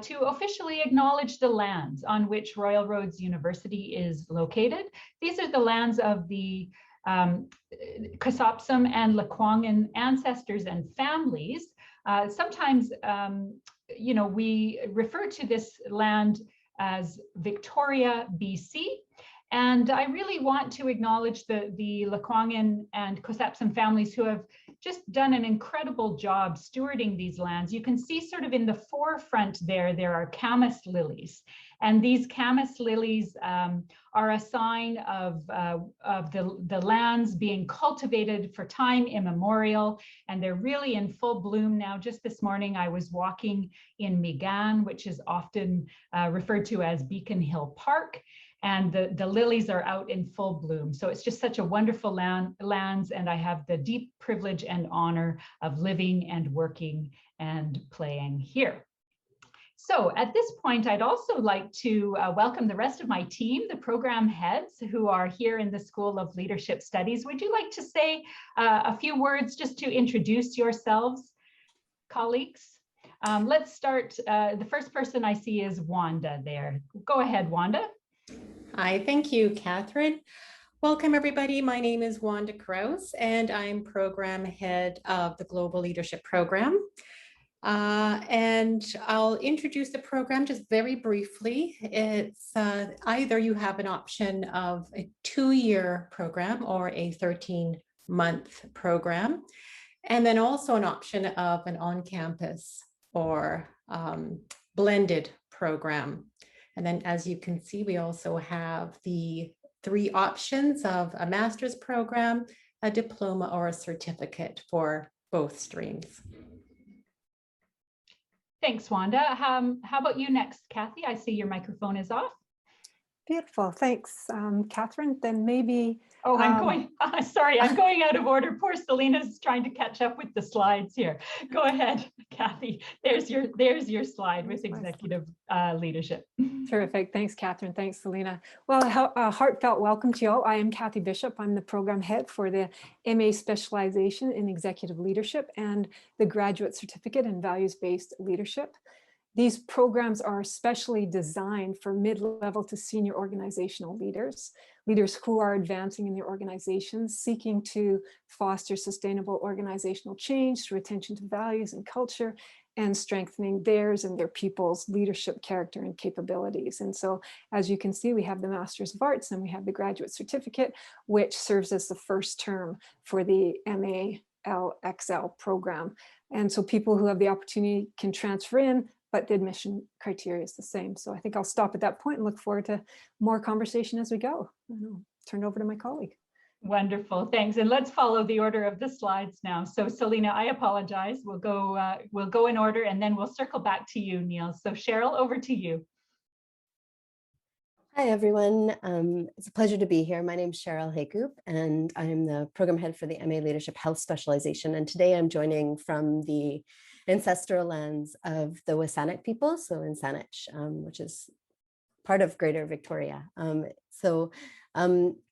to officially acknowledge the lands on which Royal Roads University is located. These are the lands of the Kasapsum and Lekwungen ancestors and families. Sometimes, you know, we refer to this land as Victoria, BC. And I really want to acknowledge the Lekwungen and Kasapsum families who have just done an incredible job stewarding these lands. You can see sort of in the forefront there are camas lilies. And these camas lilies are a sign of the lands being cultivated for time immemorial, and they're really in full bloom now. Just this morning, I was walking in Migan, which is often referred to as Beacon Hill Park, and the lilies are out in full bloom. So it's just such a wonderful lands, and I have the deep privilege and honor of living and working and playing here. So at this point, I'd also like to welcome the rest of my team, the program heads who are here in the School of Leadership Studies. Would you like to say a few words just to introduce yourselves, colleagues? Let's start. The first person I see is Wanda there. Go ahead, Wanda. Hi, thank you, Catherine. Welcome, everybody. My name is Wanda Krause, and I'm program head of the Global Leadership Program. And I'll introduce the program just very briefly. It's either you have an option of a 2-year program or a 13-month program, and then also an option of an on-campus or blended program. And then, as you can see, we also have the 3 options of a master's program, a diploma, or a certificate for both streams. Thanks, Wanda. How about you next, Kathy? I see your microphone is off. Beautiful, thanks, Catherine. Then maybe. Oh, I'm going. Sorry, I'm going out of order. Poor Selena's trying to catch up with the slides here. Go ahead, Kathy. There's your slide with executive leadership. Terrific. Thanks, Catherine. Thanks, Selena. Well, a heartfelt welcome to you all. I am Kathy Bishop. I'm the program head for the MA specialization in executive leadership and the graduate certificate in values-based leadership. These programs are especially designed for mid-level to senior organizational leaders who are advancing in their organizations, seeking to foster sustainable organizational change through attention to values and culture, and strengthening theirs and their people's leadership character and capabilities. And so, as you can see, we have the Masters of Arts and we have the Graduate Certificate, which serves as the first term for the MA-LXL program. And so people who have the opportunity can transfer in, but the admission criteria is the same. So I think I'll stop at that point and look forward to more conversation as we go. I'll turn it over to my colleague. Wonderful, thanks. And let's follow the order of the slides now. So Selena, I apologize. We'll go in order and then we'll circle back to you, Neil. So Cheryl, over to you. Hi, everyone. It's a pleasure to be here. My name is Cheryl Haycoop, and I'm the program head for the MA Leadership Health Specialization. And today I'm joining from the ancestral lands of the WSÁNEĆ people, so in Saanich, which is part of Greater Victoria.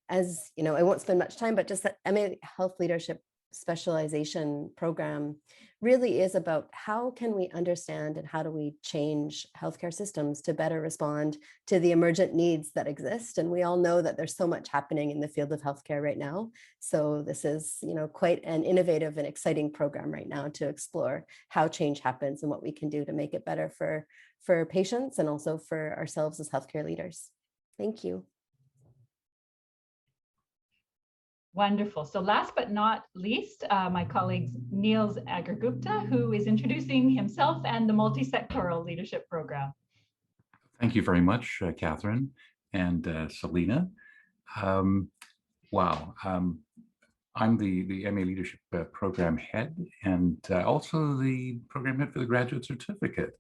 As you know, I won't spend much time, but just that MA Health Leadership Specialization program really is about how can we understand and how do we change healthcare systems to better respond to the emergent needs that exist. And we all know that there's so much happening in the field of healthcare right now. So this is, you know, quite an innovative and exciting program right now to explore how change happens and what we can do to make it better for patients and also for ourselves as healthcare leaders. Thank you. Wonderful. So last but not least, my colleague Niels Agargupta, who is introducing himself and the Multi-sectoral Leadership Program. Thank you very much, Catherine and Selena. Wow. I'm the MA Leadership Program Head and also the Program Head for the Graduate Certificate.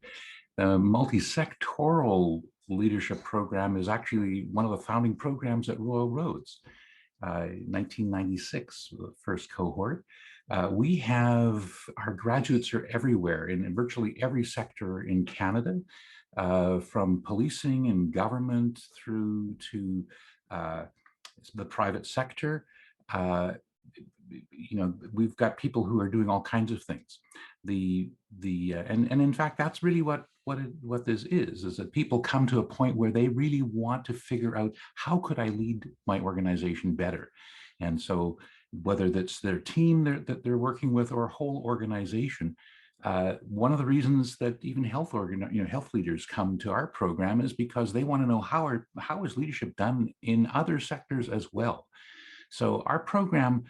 The Multisectoral Leadership Program is actually one of the founding programs at Royal Roads. 1996, the first cohort. We have, our graduates are everywhere in virtually every sector in Canada, from policing and government through to the private sector. we've got people who are doing all kinds of things. And in fact, that's really what this is that people come to a point where they really want to figure out, how could I lead my organization better? And so whether that's their team that they're working with or a whole organization, one of the reasons that even health leaders come to our program is because they want to know how is leadership done in other sectors as well. So our program,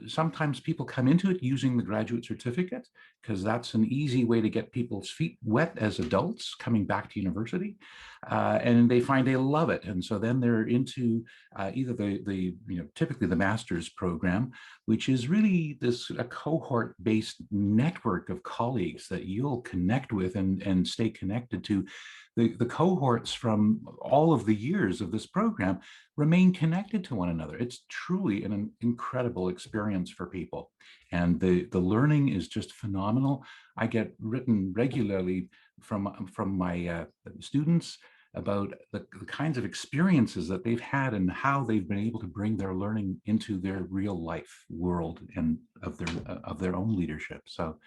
sometimes people come into it using the graduate certificate, because that's an easy way to get people's feet wet as adults coming back to university, and they find they love it. And so then they're into either typically the master's program, which is really a cohort-based network of colleagues that you'll connect with and stay connected to. The cohorts from all of the years of this program remain connected to one another. It's truly an incredible experience for people. And the learning is just phenomenal. I get written regularly from my students about the kinds of experiences that they've had and how they've been able to bring their learning into their real life world and of their own leadership. So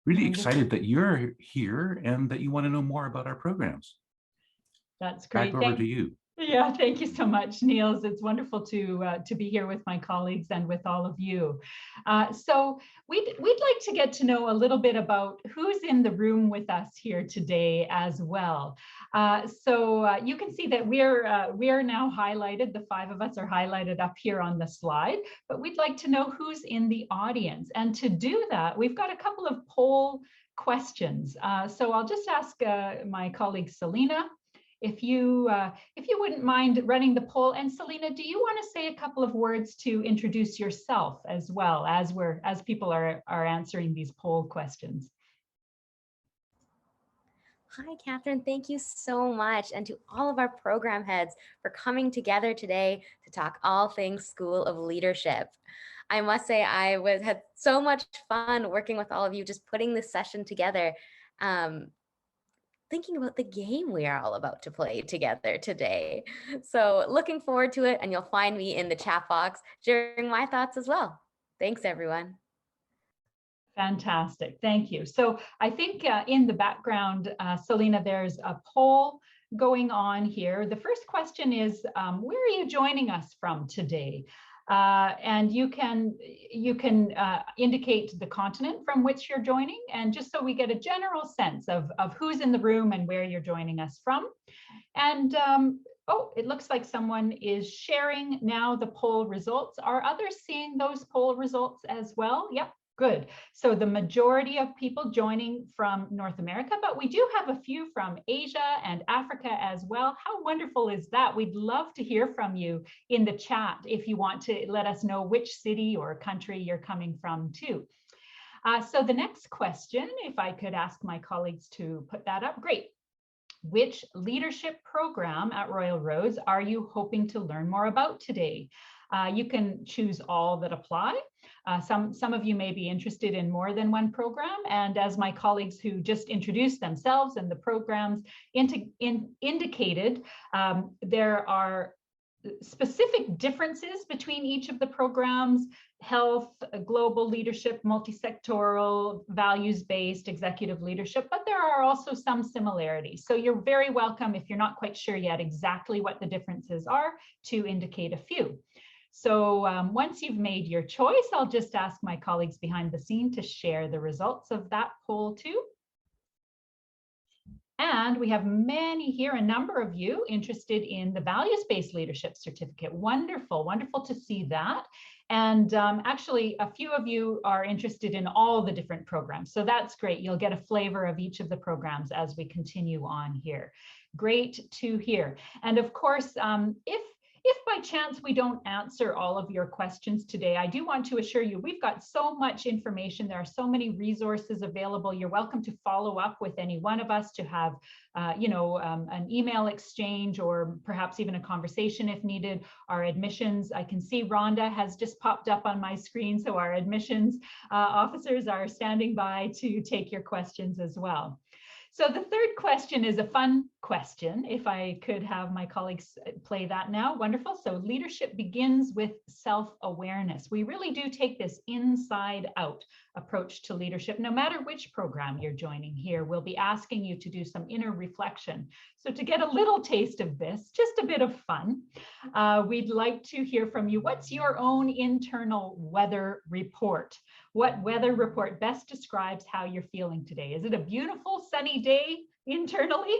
really excited that you're here and that you want to know more about our programs. That's great. Back over to you. Yeah, thank you so much, Niels. It's wonderful to be here with my colleagues and with all of you. So we'd like to get to know a little bit about who's in the room with us here today as well. So you can see that we are now highlighted. The 5 of us are highlighted up here on the slide, but we'd like to know who's in the audience. And to do that, we've got a couple of poll questions. So I'll just ask my colleague Selena, if you wouldn't mind running the poll. And Selena, do you want to say a couple of words to introduce yourself as well as people are answering these poll questions? Hi, Catherine. Thank you so much. And to all of our program heads for coming together today to talk all things School of Leadership. I must say I had so much fun working with all of you, just putting this session together. Thinking about the game we are all about to play together today. So looking forward to it, and you'll find me in the chat box sharing my thoughts as well. Thanks, everyone. Fantastic, thank you. So I think in the background, Selena, there's a poll going on here. The first question is, where are you joining us from today? And you can indicate the continent from which you're joining, and just so we get a general sense of who's in the room and where you're joining us from. And oh, it looks like someone is sharing now the poll results. Are others seeing those poll results as well? Yep. Good. So the majority of people joining from North America, but we do have a few from Asia and Africa as well. How wonderful is that? We'd love to hear from you in the chat if you want to let us know which city or country you're coming from too. So the next question, if I could ask my colleagues to put that up, great. Which leadership program at Royal Roads are you hoping to learn more about today? You can choose all that apply. Some of you may be interested in more than one program, and as my colleagues who just introduced themselves and the programs indicated, there are specific differences between each of the programs: health, global leadership, multi-sectoral, values-based, executive leadership, but there are also some similarities. So you're very welcome, if you're not quite sure yet exactly what the differences are, to indicate a few. So once you've made your choice, I'll just ask my colleagues behind the scene to share the results of that poll too. And we have many here, a number of you interested in the values-based leadership certificate. Wonderful, wonderful to see that. And actually, a few of you are interested in all the different programs. So that's great. You'll get a flavor of each of the programs as we continue on here. Great to hear. And of course, if by chance we don't answer all of your questions today, I do want to assure you we've got so much information. There are so many resources available. You're welcome to follow up with any one of us to have, an email exchange or perhaps even a conversation if needed. Our admissions, I can see Rhonda has just popped up on my screen. So our admissions officers are standing by to take your questions as well. So the third question is a fun question. If I could have my colleagues play that now, wonderful. So leadership begins with self-awareness. We really do take this inside out approach to leadership. No matter which program you're joining here, we'll be asking you to do some inner reflection. So to get a little taste of this, just a bit of fun, we'd like to hear from you. What's your own internal weather report? What weather report best describes how you're feeling today? Is it a beautiful sunny day internally?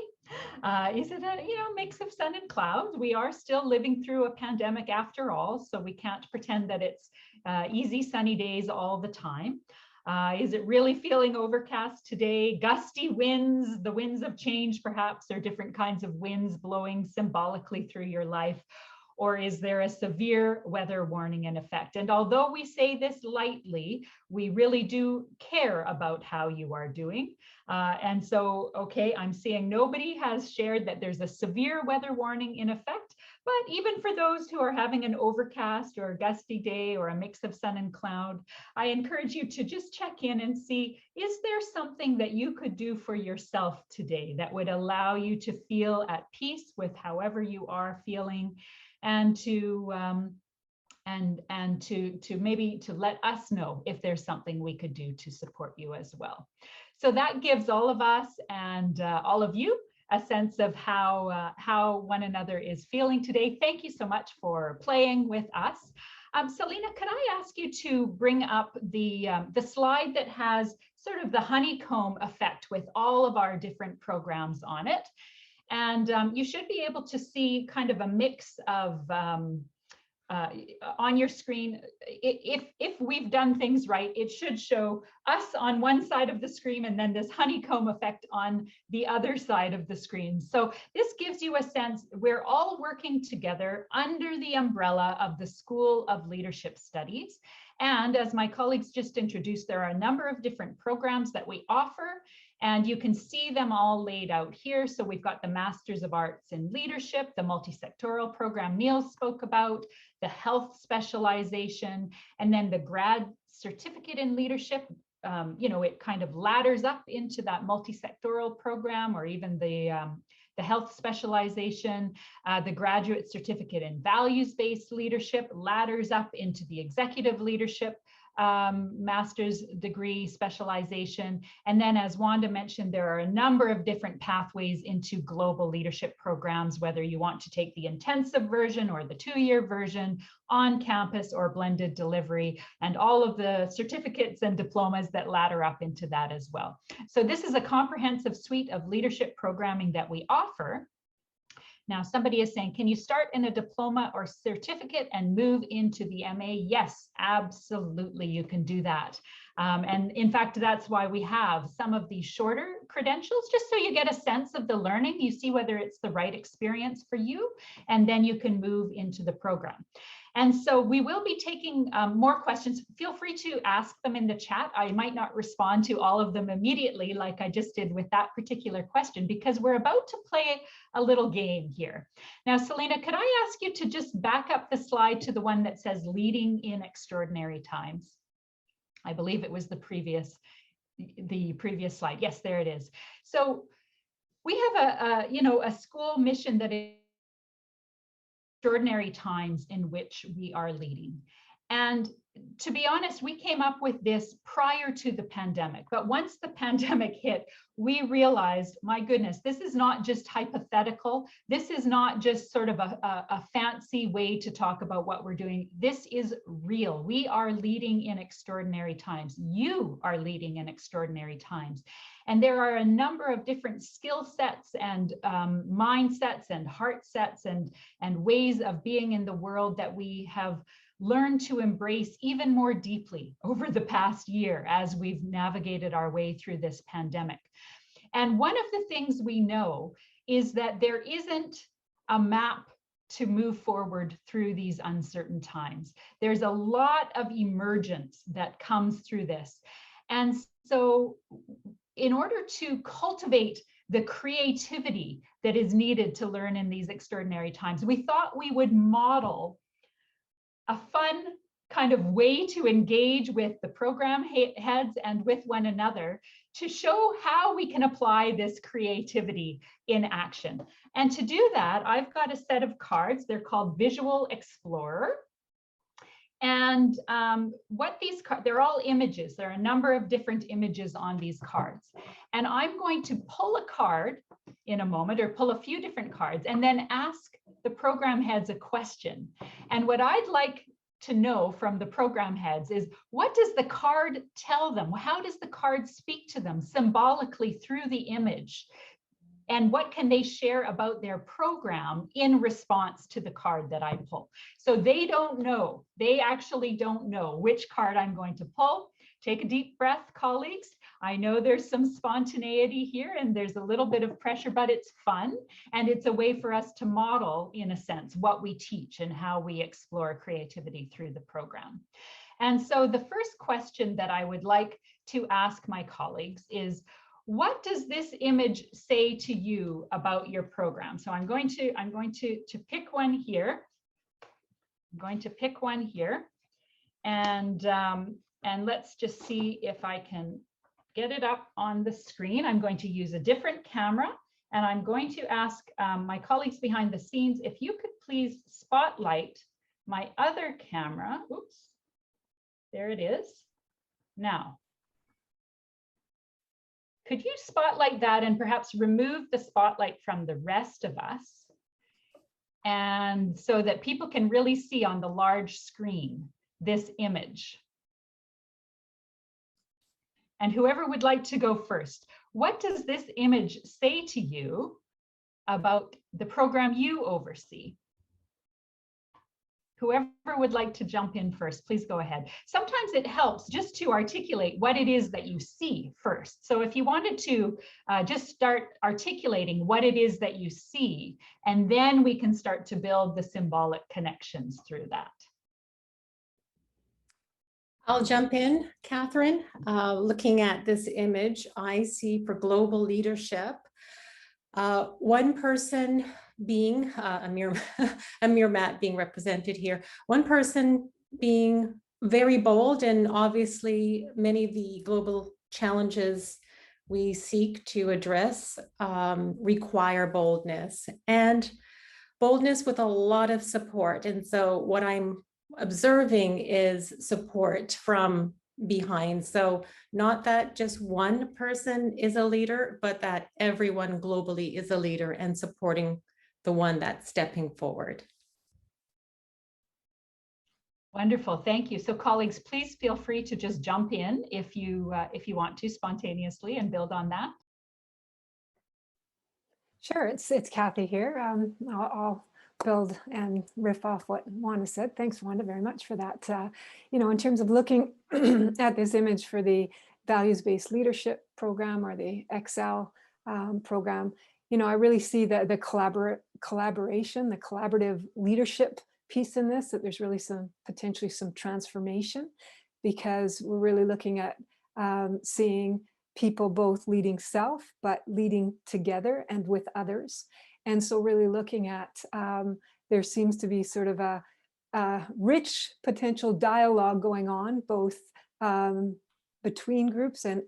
Is it a mix of sun and clouds? We are still living through a pandemic after all, so we can't pretend that it's easy sunny days all the time. Is it really feeling overcast today? Gusty winds, the winds of change perhaps, or different kinds of winds blowing symbolically through your life? Or is there a severe weather warning in effect? And although we say this lightly, we really do care about how you are doing. And so, okay, I'm seeing nobody has shared that there's a severe weather warning in effect, but even for those who are having an overcast or a gusty day or a mix of sun and cloud, I encourage you to just check in and see, is there something that you could do for yourself today that would allow you to feel at peace with however you are feeling? And to maybe to let us know if there's something we could do to support you as well. So that gives all of us and all of you a sense of how one another is feeling today. Thank you so much for playing with us. Selena, could I ask you to bring up the slide that has sort of the honeycomb effect with all of our different programs on it? And you should be able to see kind of a mix of on your screen. If we've done things right, it should show us on one side of the screen and then this honeycomb effect on the other side of the screen. So this gives you a sense we're all working together under the umbrella of the School of Leadership Studies. And as my colleagues just introduced, there are a number of different programs that we offer. And you can see them all laid out here. So we've got the Masters of Arts in Leadership, the multi-sectoral program Neil spoke about, the health specialization, and then the grad certificate in leadership. It kind of ladders up into that multi-sectoral program, or even the health specialization. The graduate certificate in values-based leadership ladders up into the executive leadership master's degree specialization. And then, as Wanda mentioned, there are a number of different pathways into global leadership programs, whether you want to take the intensive version or the 2-year version, on campus or blended delivery, and all of the certificates and diplomas that ladder up into that as well. So this is a comprehensive suite of leadership programming that we offer. Now, somebody is saying, can you start in a diploma or certificate and move into the MA? Yes, absolutely, you can do that. And in fact, that's why we have some of these shorter credentials, just so you get a sense of the learning, you see whether it's the right experience for you, and then you can move into the program. And so we will be taking more questions. Feel free to ask them in the chat. I might not respond to all of them immediately like I just did with that particular question, because we're about to play a little game here. Now, Selena, could I ask you to just back up the slide to the one that says leading in extraordinary times? I believe it was the previous slide. Yes, there it is. So we have a school mission that is extraordinary times in which we are leading. And to be honest, we came up with this prior to the pandemic. But once the pandemic hit, we realized, my goodness, this is not just hypothetical. This is not just sort of a fancy way to talk about what we're doing. This is real. We are leading in extraordinary times. You are leading in extraordinary times. And there are a number of different skill sets and mindsets and heart sets and ways of being in the world that we have learned to embrace even more deeply over the past year as we've navigated our way through this pandemic. And one of the things we know is that there isn't a map to move forward through these uncertain times. There's a lot of emergence that comes through this. And so in order to cultivate the creativity that is needed to learn in these extraordinary times, we thought we would model a fun kind of way to engage with the program heads and with one another to show how we can apply this creativity in action. And to do that, I've got a set of cards. They're called Visual Explorer. And what these cards, they're all images. There are a number of different images on these cards. And I'm going to pull a card in a moment, or pull a few different cards, and then ask the program heads a question. And what I'd like to know from the program heads is, what does the card tell them? How does the card speak to them symbolically through the image? And what can they share about their program in response to the card that I pull? So they don't know, they actually don't know which card I'm going to pull. Take a deep breath, colleagues. I know there's some spontaneity here and there's a little bit of pressure, but it's fun. And it's a way for us to model, in a sense, what we teach and how we explore creativity through the program. And so the first question that I would like to ask my colleagues is, what does this image say to you about your program? So I'm going to pick one here. I'm going to pick one here, and let's just see if I can get it up on the screen. I'm going to use a different camera, and I'm going to ask my colleagues behind the scenes if you could please spotlight my other camera. Oops, there it is. Now, could you spotlight that and perhaps remove the spotlight from the rest of us, and so that people can really see on the large screen this image? And whoever would like to go first, what does this image say to you about the program you oversee? Whoever would like to jump in first, please go ahead. Sometimes it helps just to articulate what it is that you see first. So if you wanted to just start articulating what it is that you see, and then we can start to build the symbolic connections through that. I'll jump in, Catherine. Looking at this image, I see for global leadership, one person being Amir Matt being represented here, one person being very bold, and obviously many of the global challenges we seek to address require boldness, and boldness with a lot of support. And so what I'm observing is support from behind. So not that just one person is a leader, but that everyone globally is a leader and supporting the one that's stepping forward. Wonderful, thank you. So colleagues, please feel free to just jump in if you want to spontaneously and build on that. Sure, it's Kathy here. I'll build and riff off what Wanda said. Thanks, Wanda, very much for that. In terms of looking at this image for the Values-Based Leadership program, or the Excel program, I really see the collaboration, the collaborative leadership piece in this, that there's really potentially some transformation, because we're really looking at seeing people both leading self, but leading together and with others. And so really looking at, there seems to be sort of a rich potential dialogue going on, both between groups and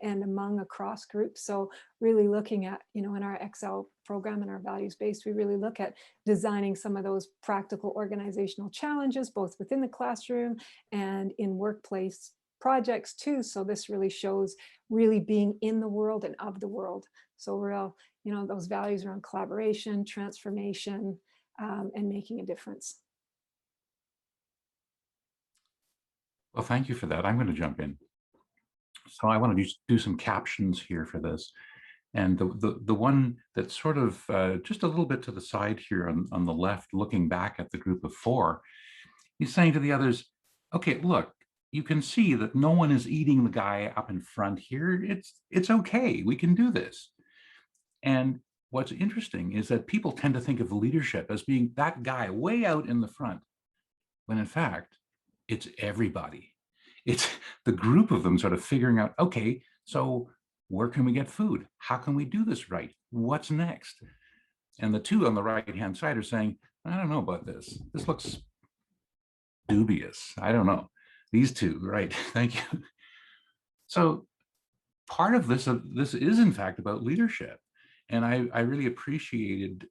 across groups. So really looking at, in our Excel program and our values-based, we really look at designing some of those practical organizational challenges, both within the classroom and in workplace projects too. So this really shows really being in the world and of the world. So real, those values around collaboration, transformation, and making a difference. Well, thank you for that. I'm going to jump in. So I want to do some captions here for this. And the one that's sort of just a little bit to the side here on the left, looking back at the group of four, he's saying to the others, okay, look, you can see that no one is eating the guy up in front here. It's okay, we can do this. And what's interesting is that people tend to think of leadership as being that guy way out in the front, when in fact, it's everybody. It's the group of them sort of figuring out, okay, so where can we get food? How can we do this right? What's next? And the two on the right-hand side are saying, I don't know about this. This looks dubious. I don't know. These two, right? Thank you. So part of this is in fact about leadership. And I really appreciated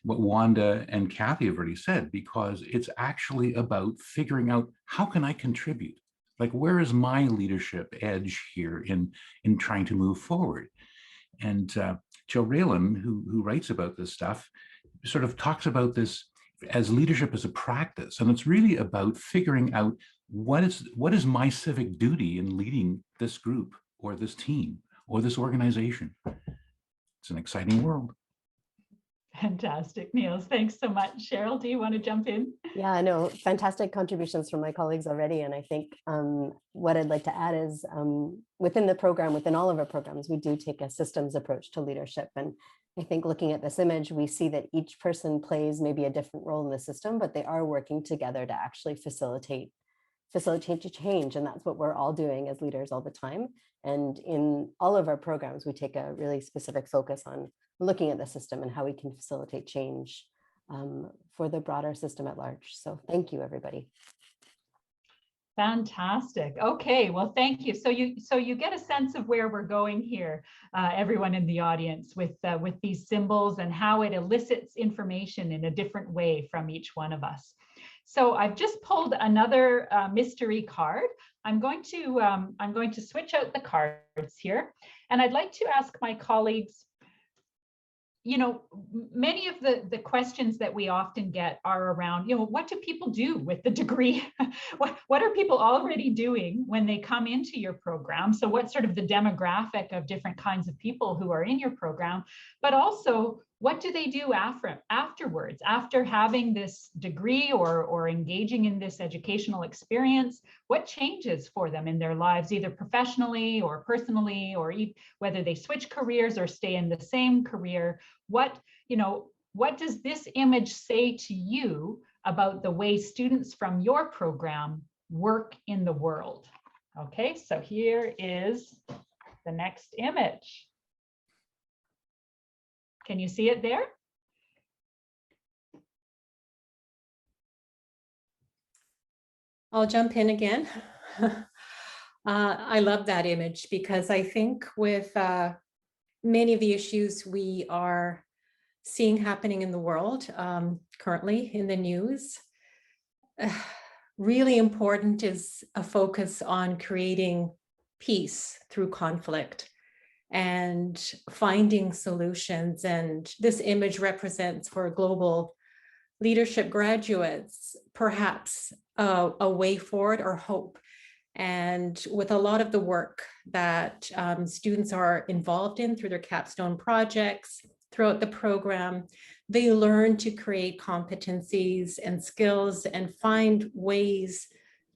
what Wanda and Kathy have already said, because it's actually about figuring out, how can I contribute? Like, where is my leadership edge here in trying to move forward? And Jill Raylan, who writes about this stuff, sort of talks about this as leadership as a practice. And it's really about figuring out, what is my civic duty in leading this group or this team or this organization? It's an exciting world. Fantastic, Niels. Thanks so much. Cheryl, do you want to jump in? Yeah, no, fantastic contributions from my colleagues already. And I think what I'd like to add is within the program, within all of our programs, we do take a systems approach to leadership. And I think looking at this image, we see that each person plays maybe a different role in the system, but they are working together to actually facilitate change. And that's what we're all doing as leaders all the time. And in all of our programs, we take a really specific focus on looking at the system and how we can facilitate change for the broader system at large. So thank you, everybody. Fantastic. Okay, well, thank you. So you get a sense of where we're going here, everyone in the audience, with these symbols and how it elicits information in a different way from each one of us. So I've just pulled another mystery card. I'm going to switch out the cards here, and I'd like to ask my colleagues, many of the questions that we often get are around, what do people do with the degree? What are people already doing when they come into your program? So what's sort of the demographic of different kinds of people who are in your program, but also, what do they do afterwards, after having this degree or engaging in this educational experience? What changes for them in their lives, either professionally or personally, or whether they switch careers or stay in the same career? What does this image say to you about the way students from your program work in the world? Okay, so here is the next image. Can you see it there? I'll jump in again. I love that image, because I think with many of the issues we are seeing happening in the world currently in the news, really important is a focus on creating peace through conflict and finding solutions. And this image represents, for global leadership graduates, perhaps a way forward or hope. And with a lot of the work that students are involved in through their capstone projects throughout the program, they learn to create competencies and skills and find ways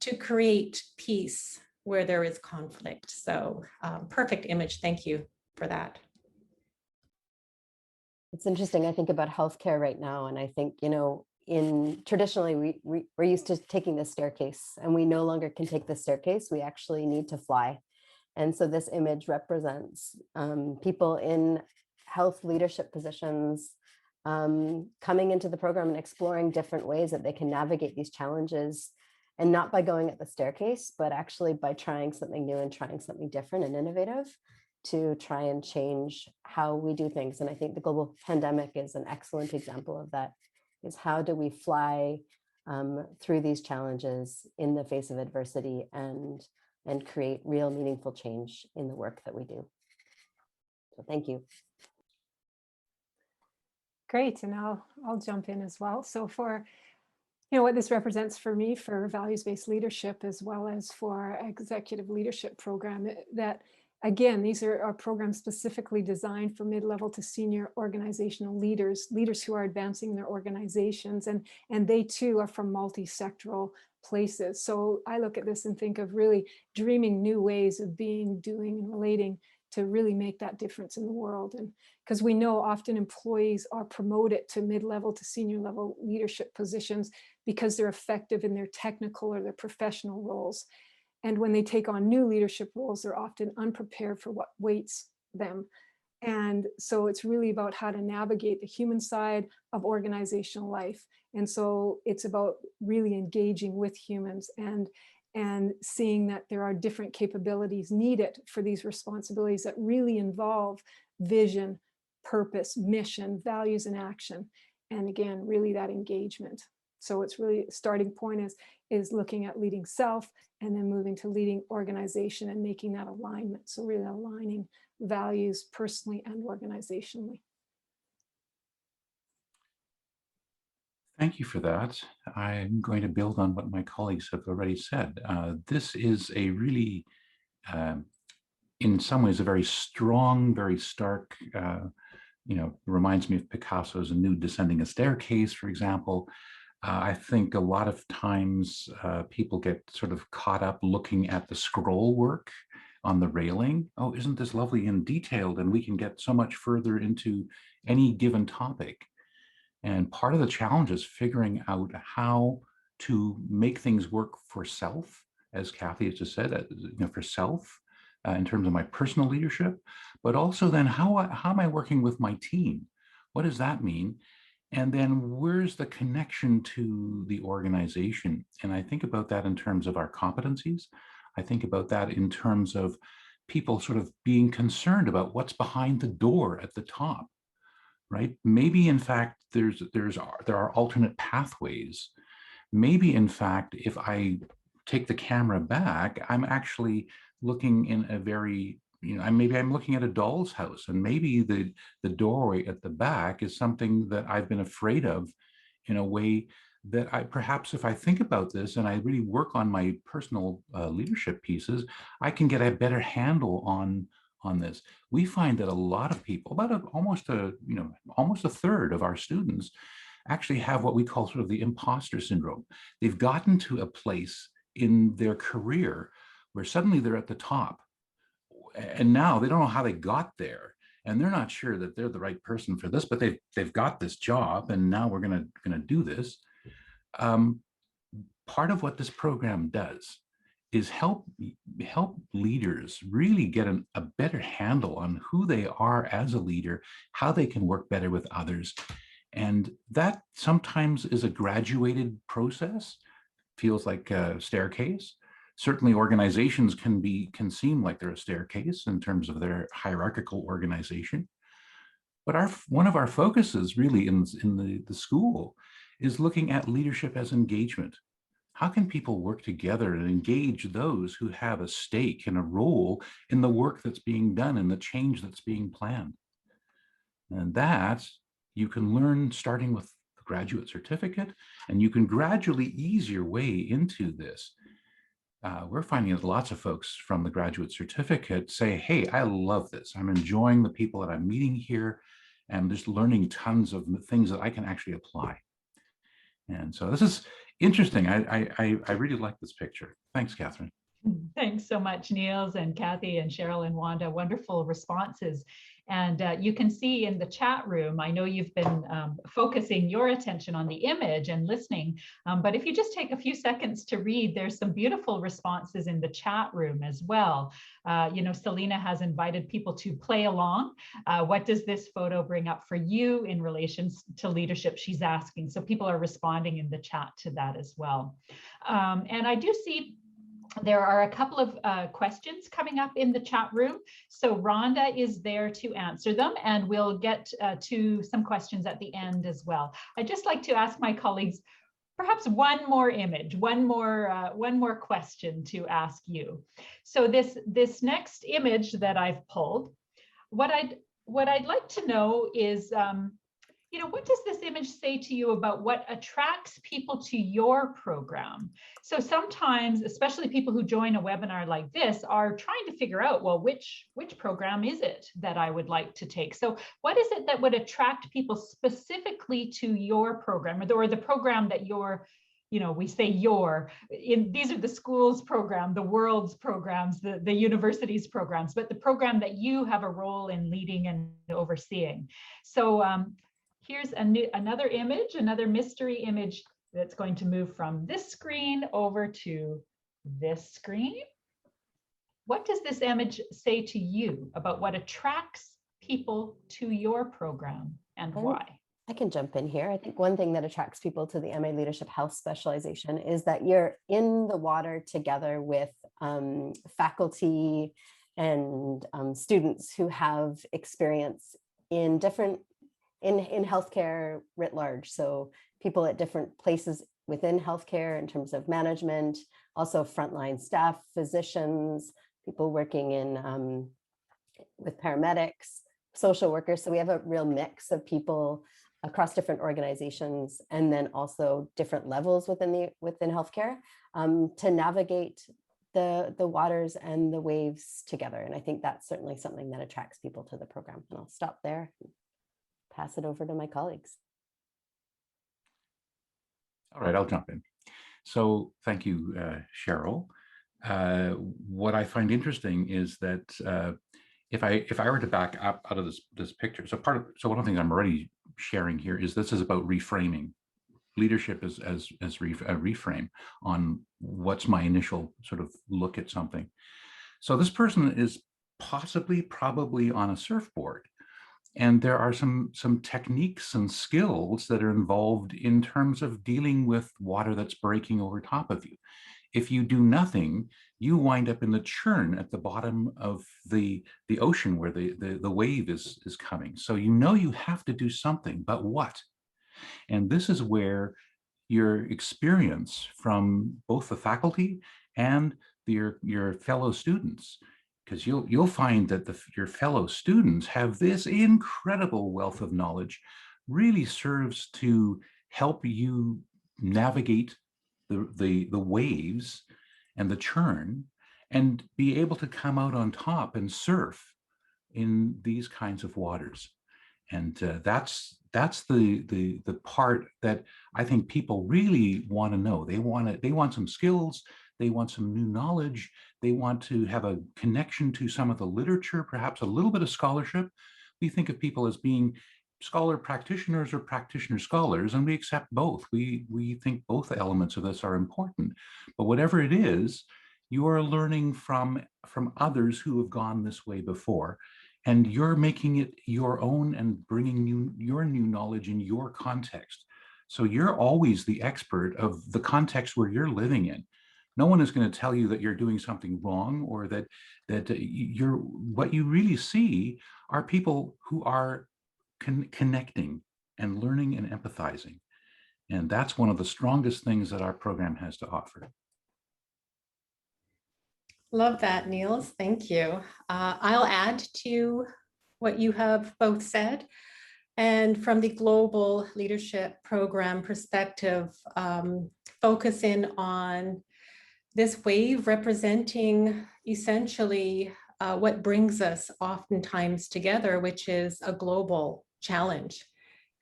to create peace where there is conflict. So perfect image. Thank you for that. It's interesting. I think about healthcare right now, and I think, traditionally we're used to taking the staircase, and we no longer can take the staircase. We actually need to fly. And so this image represents people in health leadership positions coming into the program and exploring different ways that they can navigate these challenges, and not by going at the staircase, but actually by trying something new and trying something different and innovative to try and change how we do things. And I think the global pandemic is an excellent example of that, is how do we fly through these challenges in the face of adversity and create real meaningful change in the work that we do. So thank you. Great, and I'll jump in as well. So for what this represents for me for values-based leadership, as well as for our executive leadership program, that again, these are programs specifically designed for mid-level to senior organizational leaders who are advancing their organizations, and they too are from multi-sectoral places. So I look at this and think of really dreaming new ways of being, doing, and relating to really make that difference in the world. And because we know often employees are promoted to mid-level to senior level leadership positions because they're effective in their technical or their professional roles. And when they take on new leadership roles, they're often unprepared for what waits them. And so it's really about how to navigate the human side of organizational life. And so it's about really engaging with humans and and seeing that there are different capabilities needed for these responsibilities that really involve vision, purpose, mission, values, and action. And again, really that engagement. So it's really starting point is looking at leading self and then moving to leading organization and making that alignment. So really aligning values personally and organizationally. Thank you for that. I'm going to build on what my colleagues have already said. This is a really, in some ways, a very strong, very stark, reminds me of Picasso's A Nude Descending a Staircase, for example. I think a lot of times people get sort of caught up looking at the scroll work on the railing. Oh, isn't this lovely and detailed? And we can get so much further into any given topic. And part of the challenge is figuring out how to make things work for self, as Kathy has just said, for self in terms of my personal leadership, but also then how am I working with my team? What does that mean? And then where's the connection to the organization? And I think about that in terms of our competencies. I think about that in terms of people sort of being concerned about what's behind the door at the top. Right? Maybe in fact, there are alternate pathways. Maybe in fact, if I take the camera back, I'm actually looking in a very, maybe I'm looking at a doll's house, and maybe the doorway at the back is something that I've been afraid of in a way that perhaps if I think about this and I really work on my personal leadership pieces, I can get a better handle on this. We find that a lot of people, almost a third of our students actually have what we call sort of the imposter syndrome. They've gotten to a place in their career where suddenly they're at the top, and now they don't know how they got there, and they're not sure that they're the right person for this, but they've got this job, and now we're gonna do this. Part of what this program does is help leaders really get a better handle on who they are as a leader, how they can work better with others. And that sometimes is a graduated process, feels like a staircase. Certainly organizations can seem like they're a staircase in terms of their hierarchical organization. But one of our focuses really in the school is looking at leadership as engagement. How can people work together and engage those who have a stake and a role in the work that's being done and the change that's being planned? And that you can learn starting with the graduate certificate, and you can gradually ease your way into this. We're finding that lots of folks from the graduate certificate say, hey, I love this. I'm enjoying the people that I'm meeting here, and just learning tons of things that I can actually apply. And so this is interesting. I really like this picture. Thanks, Catherine. Thanks so much, Niels and Kathy and Cheryl and Wanda. Wonderful responses. And you can see in the chat room, I know you've been focusing your attention on the image and listening, but if you just take a few seconds to read, there's some beautiful responses in the chat room as well. Selena has invited people to play along. What does this photo bring up for you in relation to leadership, she's asking. So people are responding in the chat to that as well. And I do see there are a couple of questions coming up in the chat room. So Rhonda is there to answer them, and we'll get to some questions at the end as well. I'd just like to ask my colleagues, perhaps one more image, one more question to ask you. So this next image that I've pulled, what I'd like to know is, what does this image say to you about what attracts people to your program? So sometimes, especially people who join a webinar like this, are trying to figure out, well, which program is it that I would like to take? So what is it that would attract people specifically to your program, or the program that you're, we say these are the school's program, the world's programs, the university's programs, but the program that you have a role in leading and overseeing. So here's another image, another mystery image that's going to move from this screen over to this screen. What does this image say to you about what attracts people to your program and why? I can jump in here. I think one thing that attracts people to the MA Leadership Health specialization is that you're in the water together with faculty and students who have experience in in healthcare writ large. So people at different places within healthcare in terms of management, also frontline staff, physicians, people working in with paramedics, social workers. So we have a real mix of people across different organizations, and then also different levels within healthcare to navigate the waters and the waves together. And I think that's certainly something that attracts people to the program. And I'll stop there and pass it over to my colleagues. All right, I'll jump in. So thank you, Cheryl. What I find interesting is that if I were to back up out of this picture, so one of the things I'm already sharing here is this is about reframing. Leadership as a reframe on what's my initial sort of look at something. So this person is probably on a surfboard, and there are some techniques and skills that are involved in terms of dealing with water that's breaking over top of you. If you do nothing, you wind up in the churn at the bottom of the ocean where the wave is coming. So you have to do something, but what? And this is where your experience from both the faculty and your fellow students, because you'll find that your fellow students have this incredible wealth of knowledge, really serves to help you navigate the waves and the churn and be able to come out on top and surf in these kinds of waters. And that's the part that I think people really want to know. They want some skills, they want some new knowledge, they want to have a connection to some of the literature, perhaps a little bit of scholarship. We think of people as being scholar practitioners or practitioner scholars, and we accept both. We think both elements of this are important. But whatever it is, you are learning from others who have gone this way before, and you're making it your own and bringing your new knowledge in your context. So you're always the expert of the context where you're living in. No one is going to tell you that you're doing something wrong, or that what you really see are people who are connecting and learning and empathizing. And that's one of the strongest things that our program has to offer. Love that, Niels. Thank you. I'll add to what you have both said. And from the global leadership program perspective, focus in on this wave representing essentially what brings us oftentimes together, which is a global challenge.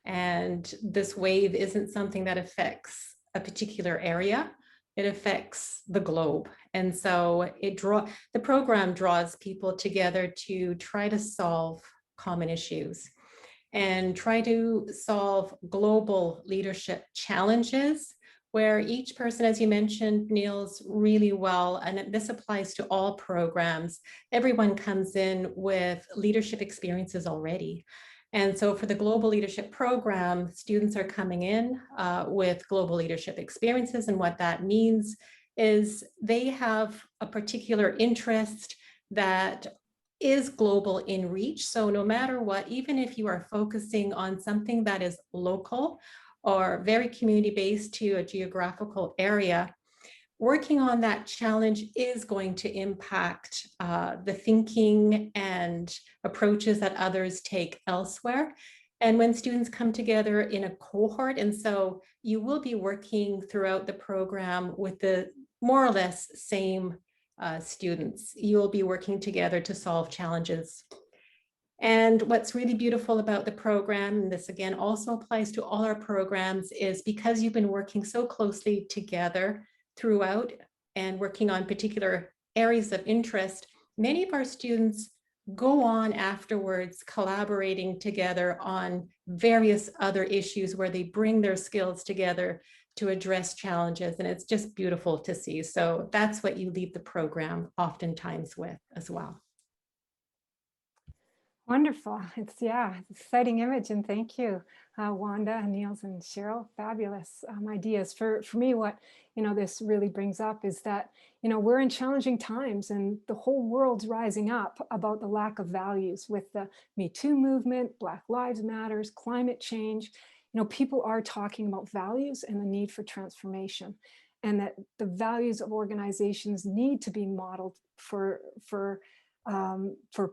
And this wave isn't something that affects a particular area. It affects the globe. And so the program draws people together to try to solve common issues and try to solve global leadership challenges where each person, as you mentioned, Niels, really well, and this applies to all programs, everyone comes in with leadership experiences already. And so for the Global Leadership Program, students are coming in with global leadership experiences. And what that means is they have a particular interest that is global in reach. So no matter what, even if you are focusing on something that is local or very community-based to a geographical area, working on that challenge is going to impact the thinking and approaches that others take elsewhere. And when students come together in a cohort, and so you will be working throughout the program with the more or less same students. You'll be working together to solve challenges. And what's really beautiful about the program, and this again also applies to all our programs, is because you've been working so closely together throughout and working on particular areas of interest, many of our students go on afterwards collaborating together on various other issues where they bring their skills together to address challenges. And it's just beautiful to see. So that's what you leave the program oftentimes with as well. Wonderful. It's exciting image, and thank you, Wanda, Niels, and Cheryl. Fabulous ideas. For me, what this really brings up is that we're in challenging times, and the whole world's rising up about the lack of values with the Me Too movement, Black Lives Matters, climate change. People are talking about values and the need for transformation, and that the values of organizations need to be modeled for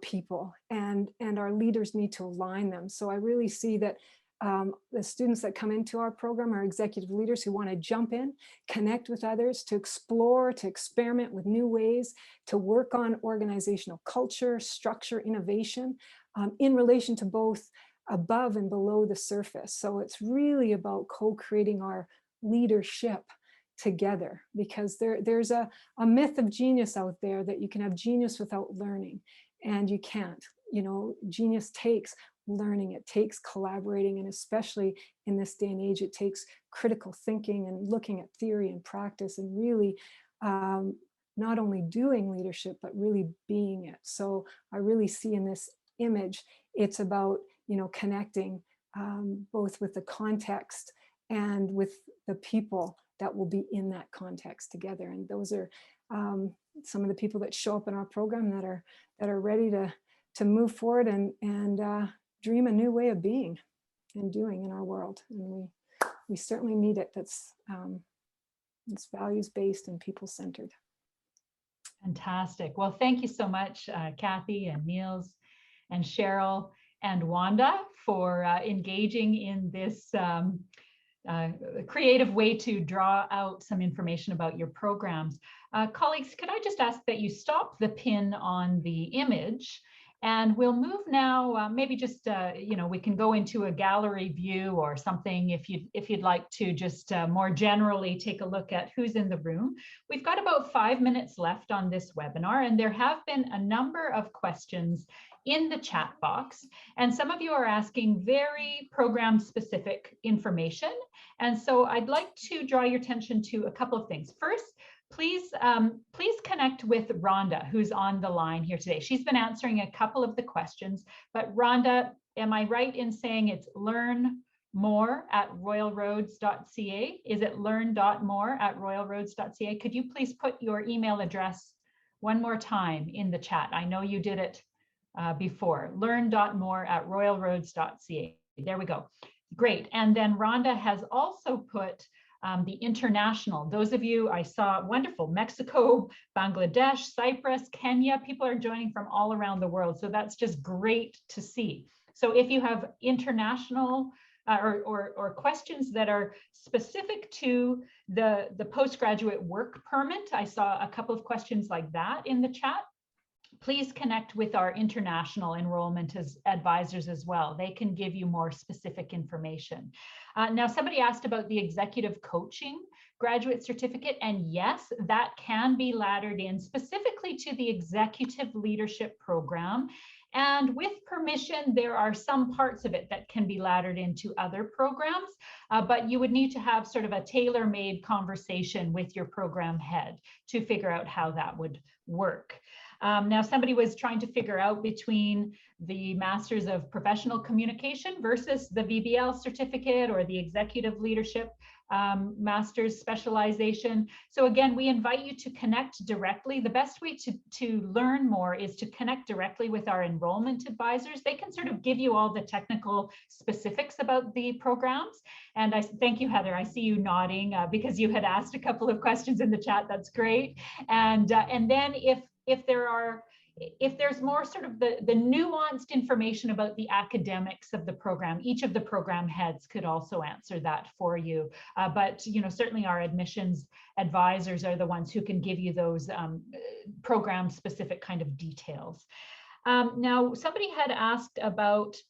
people, and our leaders need to align them. So I really see that the students that come into our program are executive leaders who want to jump in, connect with others, to explore, to experiment with new ways, to work on organizational culture, structure, innovation, in relation to both above and below the surface. So it's really about co-creating our leadership together, because there's a myth of genius out there that you can have genius without learning, and you can't. Genius takes learning, it takes collaborating, and especially in this day and age, it takes critical thinking and looking at theory and practice, and really not only doing leadership, but really being it. So I really see in this image, it's about connecting both with the context and with the people that will be in that context together. And those are some of the people that show up in our program that are ready to move forward and dream a new way of being and doing in our world. And we certainly need it. That's it's values-based and people-centered. Fantastic. Well, thank you so much, Kathy and Niels and Cheryl and Wanda, for engaging in this creative way to draw out some information about your programs. Colleagues, could I just ask that you stop the pin on the image, and we'll move now, maybe just, we can go into a gallery view or something if you'd like to just more generally take a look at who's in the room. We've got about 5 minutes left on this webinar, and there have been a number of questions in the chat box, and some of you are asking very program specific information. And so I'd like to draw your attention to a couple of things. First, please connect with Rhonda, who's on the line here today. She's been answering a couple of the questions, but Rhonda, am I right in saying it's learnmore@royalroads.ca? Is it learn.more@royalroads.ca? Could you please put your email address one more time in the chat? I know you did it before. Learn.more@royalroads.ca. There we go. Great. And then Rhonda has also put the international. Those of you I saw, wonderful, Mexico, Bangladesh, Cyprus, Kenya, people are joining from all around the world. So that's just great to see. So if you have international or questions that are specific to the postgraduate work permit, I saw a couple of questions like that in the chat. Please connect with our international enrollment advisors as well. They can give you more specific information. Now, somebody asked about the executive coaching graduate certificate, and yes, that can be laddered in specifically to the executive leadership program. And with permission, there are some parts of it that can be laddered into other programs, but you would need to have sort of a tailor-made conversation with your program head to figure out how that would work. Now, somebody was trying to figure out between the Masters of Professional Communication versus the VBL certificate or the Executive Leadership Master's specialization. So again, we invite you to connect directly. The best way to learn more is to connect directly with our enrollment advisors. They can sort of give you all the technical specifics about the programs. And I thank you, Heather. I see you nodding because you had asked a couple of questions in the chat. That's great. And then if there's more sort of the nuanced information about the academics of the program, each of the program heads could also answer that for you. But certainly our admissions advisors are the ones who can give you those program specific kind of details. Now, somebody had asked about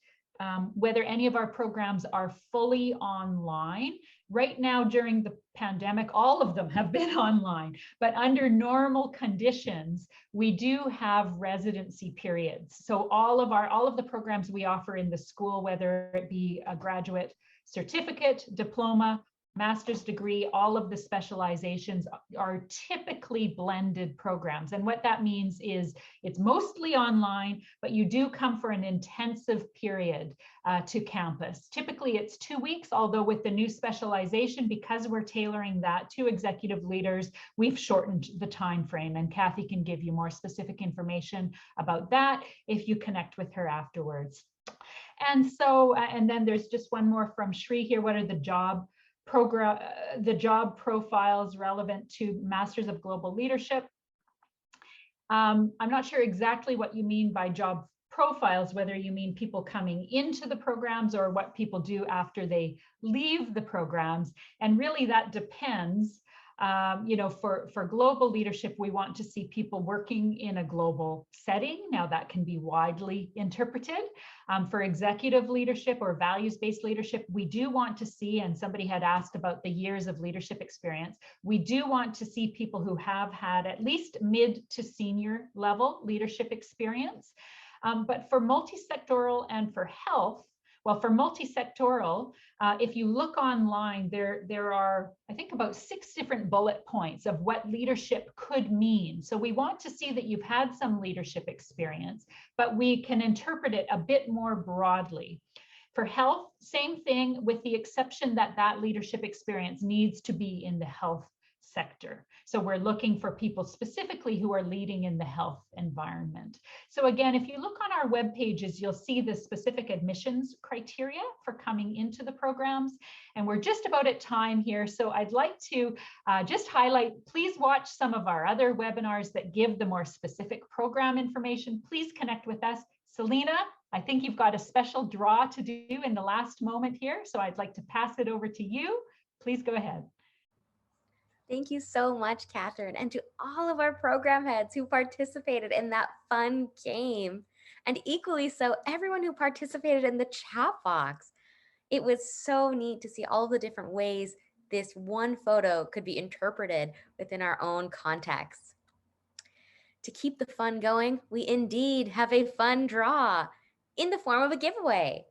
whether any of our programs are fully online. Right now, during the pandemic, all of them have been online, but under normal conditions, we do have residency periods. So all of the programs we offer in the school, whether it be a graduate certificate, diploma, master's degree, all of the specializations are typically blended programs. And what that means is it's mostly online, but you do come for an intensive period to campus. Typically it's 2 weeks, although with the new specialization, because we're tailoring that to executive leaders, we've shortened the time frame. And Kathy can give you more specific information about that if you connect with her afterwards. And so, and then there's just one more from Shri here. What are the job profiles relevant to Masters of Global Leadership? I'm not sure exactly what you mean by job profiles, whether you mean people coming into the programs or what people do after they leave the programs. And really that depends. For global leadership, we want to see people working in a global setting. Now that can be widely interpreted. For executive leadership or values-based leadership, we do want to see, and somebody had asked about the years of leadership experience, we do want to see people who have had at least mid to senior level leadership experience. But for multisectoral and for health, well, for multisectoral, if you look online, there are, I think, about 6 different bullet points of what leadership could mean. So we want to see that you've had some leadership experience, but we can interpret it a bit more broadly. For health, same thing, with the exception that that leadership experience needs to be in the health sector. So we're looking for people specifically who are leading in the health environment. So again, if you look on our web pages, you'll see the specific admissions criteria for coming into the programs. And we're just about at time here. So I'd like to just highlight, please watch some of our other webinars that give the more specific program information. Please connect with us. Selena, I think you've got a special draw to do in the last moment here. So I'd like to pass it over to you. Please go ahead. Thank you so much, Catherine, and to all of our program heads who participated in that fun game, and equally so, everyone who participated in the chat box. It was so neat to see all the different ways this one photo could be interpreted within our own context. To keep the fun going, we indeed have a fun draw in the form of a giveaway.